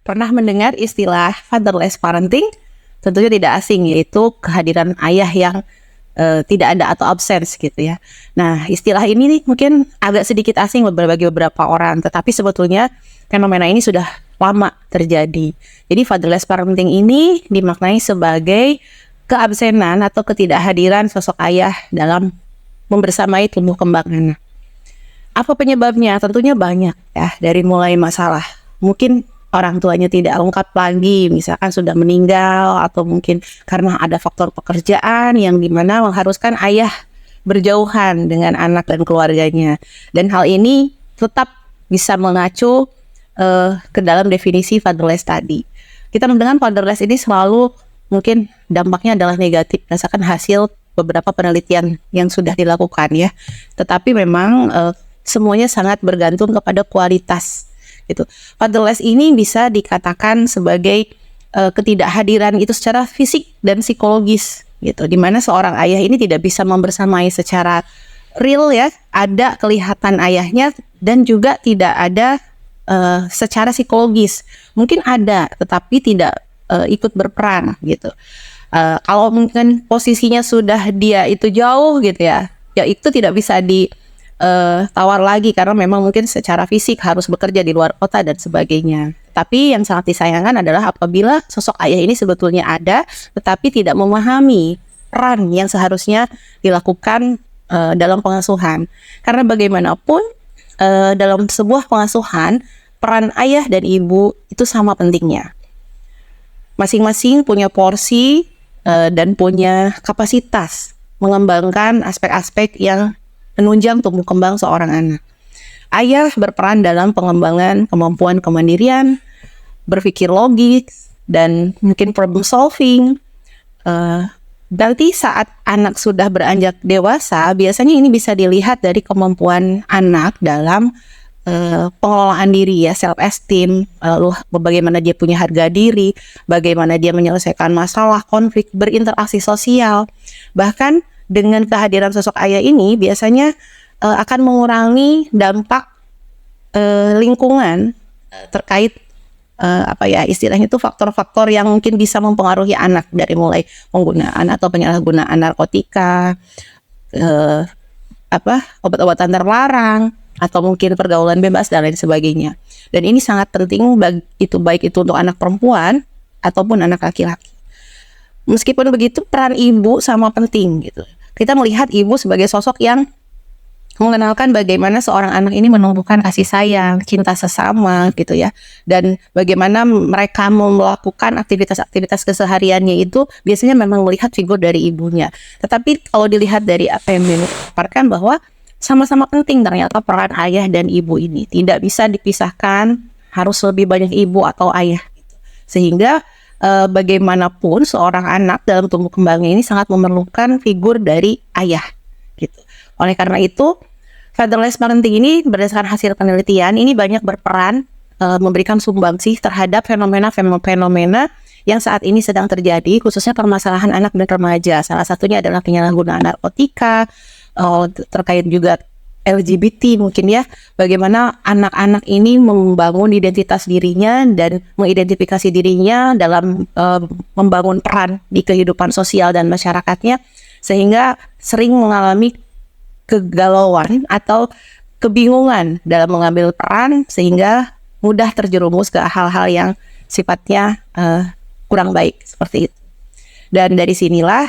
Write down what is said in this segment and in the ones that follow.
Pernah mendengar istilah fatherless parenting? Tentunya tidak asing, yaitu kehadiran ayah yang tidak ada atau absence gitu ya. Nah, istilah ini nih mungkin agak sedikit asing bagi beberapa orang, tetapi sebetulnya fenomena ini sudah lama terjadi. Jadi fatherless parenting ini dimaknai sebagai keabsenan atau ketidakhadiran sosok ayah dalam membersamai tumbuh kembang anak. Apa penyebabnya? Tentunya banyak ya, dari mulai masalah mungkin orang tuanya tidak lengkap lagi, misalkan sudah meninggal, atau mungkin karena ada faktor pekerjaan yang dimana mengharuskan ayah berjauhan dengan anak dan keluarganya. Dan hal ini tetap bisa mengacu ke dalam definisi fatherless tadi. Kita mendengar fatherless ini selalu mungkin dampaknya adalah negatif, berdasarkan hasil beberapa penelitian yang sudah dilakukan ya. Tetapi memang semuanya sangat bergantung kepada kualitas. Gitu. Fatherless ini bisa dikatakan sebagai ketidakhadiran itu secara fisik dan psikologis, gitu. Dimana seorang ayah ini tidak bisa membersamai secara real ya, ada kelihatan ayahnya dan juga tidak ada secara psikologis. Mungkin ada, tetapi tidak ikut berperan, gitu. Kalau mungkin posisinya sudah dia itu jauh, gitu ya itu tidak bisa tawar lagi karena memang mungkin secara fisik harus bekerja di luar kota dan sebagainya. Tapi yang sangat disayangkan adalah apabila sosok ayah ini sebetulnya ada, tetapi tidak memahami peran yang seharusnya dilakukan dalam pengasuhan. Karena bagaimanapun dalam sebuah pengasuhan, peran ayah dan ibu itu sama pentingnya. Masing-masing punya porsi dan punya kapasitas mengembangkan aspek-aspek yang menunjang tumbuh kembang seorang anak. Ayah berperan dalam pengembangan kemampuan kemandirian, berpikir logis, dan mungkin problem solving. Berarti saat anak sudah beranjak dewasa, biasanya ini bisa dilihat dari kemampuan anak dalam pengelolaan diri ya, self esteem, lalu bagaimana dia punya harga diri, bagaimana dia menyelesaikan masalah, konflik, berinteraksi sosial. Bahkan dengan kehadiran sosok ayah ini biasanya akan mengurangi dampak lingkungan terkait istilahnya itu faktor-faktor yang mungkin bisa mempengaruhi anak, dari mulai penggunaan atau penyalahgunaan narkotika, obat-obatan terlarang, atau mungkin pergaulan bebas dan lain sebagainya. Dan ini sangat penting baik itu untuk anak perempuan ataupun anak laki-laki. Meskipun begitu, peran ibu sama penting gitu. Kita melihat ibu sebagai sosok yang mengenalkan bagaimana seorang anak ini menumbuhkan kasih sayang, cinta sesama gitu ya. Dan bagaimana mereka melakukan aktivitas-aktivitas kesehariannya itu biasanya memang melihat figur dari ibunya. Tetapi kalau dilihat dari apa yang dipaparkan bahwa sama-sama penting ternyata peran ayah dan ibu ini. Tidak bisa dipisahkan, harus lebih banyak ibu atau ayah gitu. Sehingga bagaimanapun seorang anak dalam tumbuh kembangnya ini sangat memerlukan figur dari ayah gitu. Oleh karena itu, fatherless parenting ini berdasarkan hasil penelitian ini banyak berperan memberikan sumbangsi terhadap fenomena-fenomena yang saat ini sedang terjadi, khususnya permasalahan anak dan remaja. Salah satunya adalah penyalahgunaan narkotika, terkait juga LGBT mungkin ya, bagaimana anak-anak ini membangun identitas dirinya dan mengidentifikasi dirinya dalam membangun peran di kehidupan sosial dan masyarakatnya, sehingga sering mengalami kegalauan atau kebingungan dalam mengambil peran, sehingga mudah terjerumus ke hal-hal yang sifatnya kurang baik seperti itu. Dan dari sinilah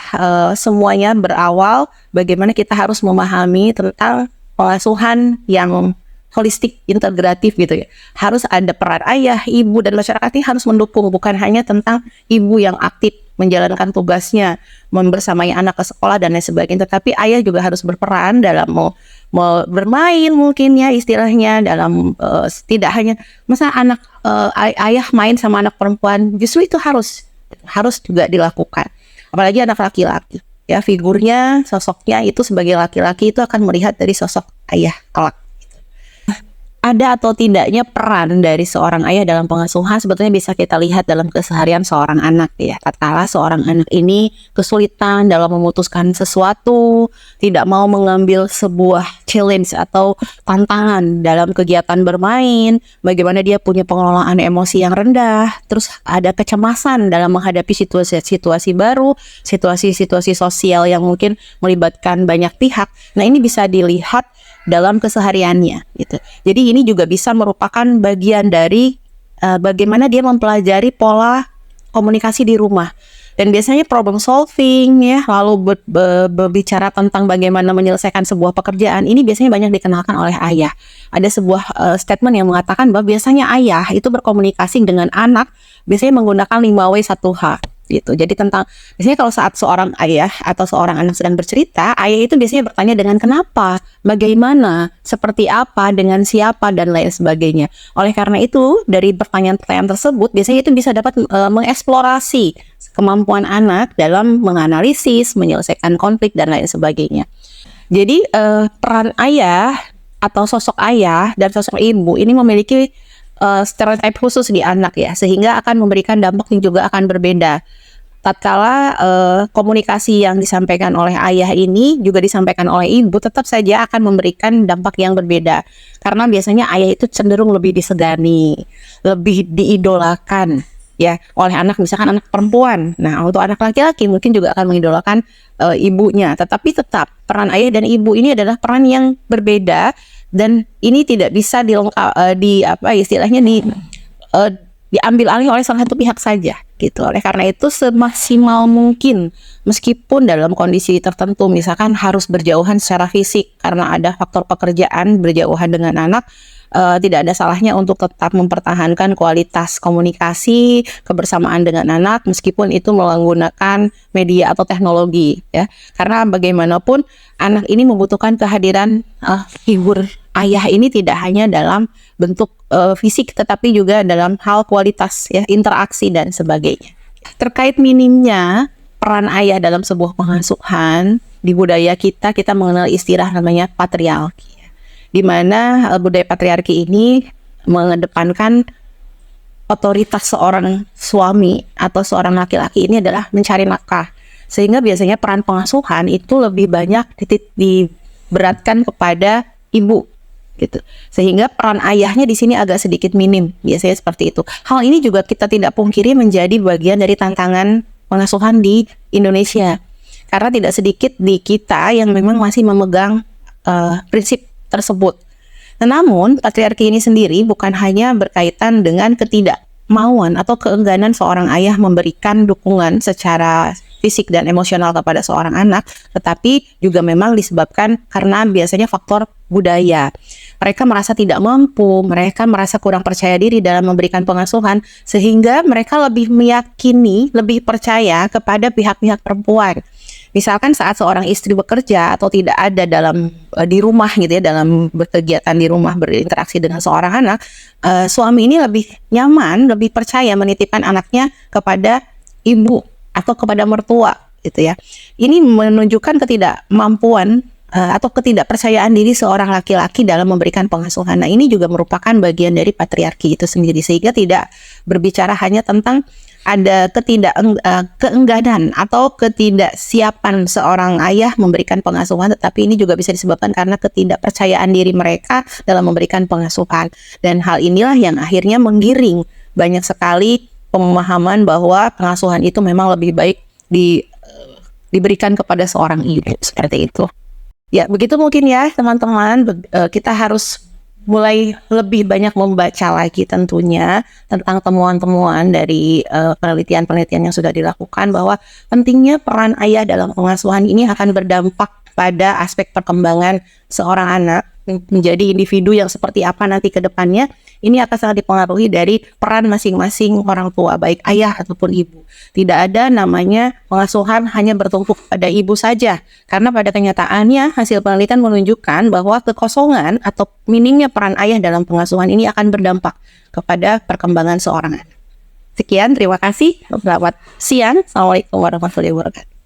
semuanya berawal bagaimana kita harus memahami tentang pengasuhan yang holistik, integratif gitu ya. Harus ada peran ayah, ibu, dan masyarakat ini harus mendukung, bukan hanya tentang ibu yang aktif menjalankan tugasnya, membersamai anak ke sekolah dan lain sebagainya, tetapi ayah juga harus berperan dalam bermain mungkin ya istilahnya, dalam tidak hanya masa anak ayah main sama anak perempuan, justru itu harus juga dilakukan. Apalagi anak laki-laki. Ya, figurnya, sosoknya itu sebagai laki-laki itu akan melihat dari sosok ayah kelak. ada atau tidaknya peran dari seorang ayah dalam pengasuhan sebetulnya bisa kita lihat dalam keseharian seorang anak ya. Tatkala seorang anak ini kesulitan dalam memutuskan sesuatu, tidak mau mengambil sebuah challenge atau tantangan dalam kegiatan bermain, bagaimana dia punya pengelolaan emosi yang rendah, terus ada kecemasan dalam menghadapi situasi-situasi baru, situasi-situasi sosial yang mungkin melibatkan banyak pihak. Nah, ini bisa dilihat dalam kesehariannya gitu. Jadi ini juga bisa merupakan bagian dari bagaimana dia mempelajari pola komunikasi di rumah. Dan biasanya problem solving ya, lalu berbicara tentang bagaimana menyelesaikan sebuah pekerjaan, ini biasanya banyak dikenalkan oleh ayah. Ada sebuah statement yang mengatakan bahwa biasanya ayah itu berkomunikasi dengan anak biasanya menggunakan 5W1H gitu. Jadi biasanya kalau saat seorang ayah atau seorang anak sedang bercerita, ayah itu biasanya bertanya dengan kenapa, bagaimana, seperti apa, dengan siapa, dan lain sebagainya. Oleh karena itu, dari pertanyaan-pertanyaan tersebut, biasanya itu bisa dapat mengeksplorasi kemampuan anak dalam menganalisis, menyelesaikan konflik, dan lain sebagainya. Jadi, peran ayah atau sosok ayah dan sosok ibu ini memiliki stereotip khusus di anak ya, sehingga akan memberikan dampak yang juga akan berbeda. Tatkala komunikasi yang disampaikan oleh ayah ini juga disampaikan oleh ibu, tetap saja akan memberikan dampak yang berbeda. Karena biasanya ayah itu cenderung lebih disegani, lebih diidolakan ya oleh anak, misalkan anak perempuan. Nah, untuk anak laki-laki mungkin juga akan mengidolakan ibunya. Tetapi tetap peran ayah dan ibu ini adalah peran yang berbeda. Dan ini tidak bisa diambil alih oleh salah satu pihak saja gitu. Oleh karena itu semaksimal mungkin, meskipun dalam kondisi tertentu misalkan harus berjauhan secara fisik karena ada faktor pekerjaan, berjauhan dengan anak, tidak ada salahnya untuk tetap mempertahankan kualitas komunikasi, kebersamaan dengan anak meskipun itu menggunakan media atau teknologi ya. Karena bagaimanapun anak ini membutuhkan kehadiran figur ayah ini tidak hanya dalam bentuk fisik tetapi juga dalam hal kualitas ya, interaksi dan sebagainya. Terkait minimnya peran ayah dalam sebuah pengasuhan, di budaya kita mengenal istilah namanya patriarki, di mana budaya patriarki ini mengedepankan otoritas seorang suami atau seorang laki-laki ini adalah mencari nafkah. Sehingga biasanya peran pengasuhan itu lebih banyak diberatkan kepada ibu gitu. Sehingga peran ayahnya di sini agak sedikit minim, biasanya seperti itu. Hal ini juga kita tidak pungkiri menjadi bagian dari tantangan pengasuhan di Indonesia. Karena tidak sedikit di kita yang memang masih memegang prinsip tersebut. Namun, patriarki ini sendiri bukan hanya berkaitan dengan ketidakmauan atau keengganan seorang ayah memberikan dukungan secara fisik dan emosional kepada seorang anak, tetapi juga memang disebabkan karena biasanya faktor budaya. Mereka merasa tidak mampu, mereka merasa kurang percaya diri dalam memberikan pengasuhan, sehingga mereka lebih meyakini, lebih percaya kepada pihak-pihak perempuan. Misalkan saat seorang istri bekerja atau tidak ada di rumah gitu ya, dalam berkegiatan di rumah, berinteraksi dengan seorang anak, suami ini lebih nyaman, lebih percaya menitipkan anaknya kepada ibu atau kepada mertua gitu ya. Ini menunjukkan ketidakmampuan atau ketidakpercayaan diri seorang laki-laki dalam memberikan pengasuhan. Nah, ini juga merupakan bagian dari patriarki itu sendiri, sehingga tidak berbicara hanya tentang ada keengganan atau ketidaksiapan seorang ayah memberikan pengasuhan, tetapi ini juga bisa disebabkan karena ketidakpercayaan diri mereka dalam memberikan pengasuhan. Dan hal inilah yang akhirnya menggiring banyak sekali pemahaman bahwa pengasuhan itu memang lebih baik diberikan kepada seorang ibu, seperti itu. Ya, begitu mungkin ya teman-teman, kita harus mulai lebih banyak membaca lagi tentunya tentang temuan-temuan dari penelitian-penelitian yang sudah dilakukan, bahwa pentingnya peran ayah dalam pengasuhan ini akan berdampak pada aspek perkembangan seorang anak menjadi individu yang seperti apa nanti ke depannya. Ini akan sangat dipengaruhi dari peran masing-masing orang tua, baik ayah ataupun ibu. Tidak ada namanya pengasuhan hanya bertumpu pada ibu saja, karena pada kenyataannya hasil penelitian menunjukkan bahwa kekosongan atau minimnya peran ayah dalam pengasuhan ini akan berdampak kepada perkembangan seorang anak. Sekian, terima kasih. Selamat siang. Assalamualaikum warahmatullahi wabarakatuh.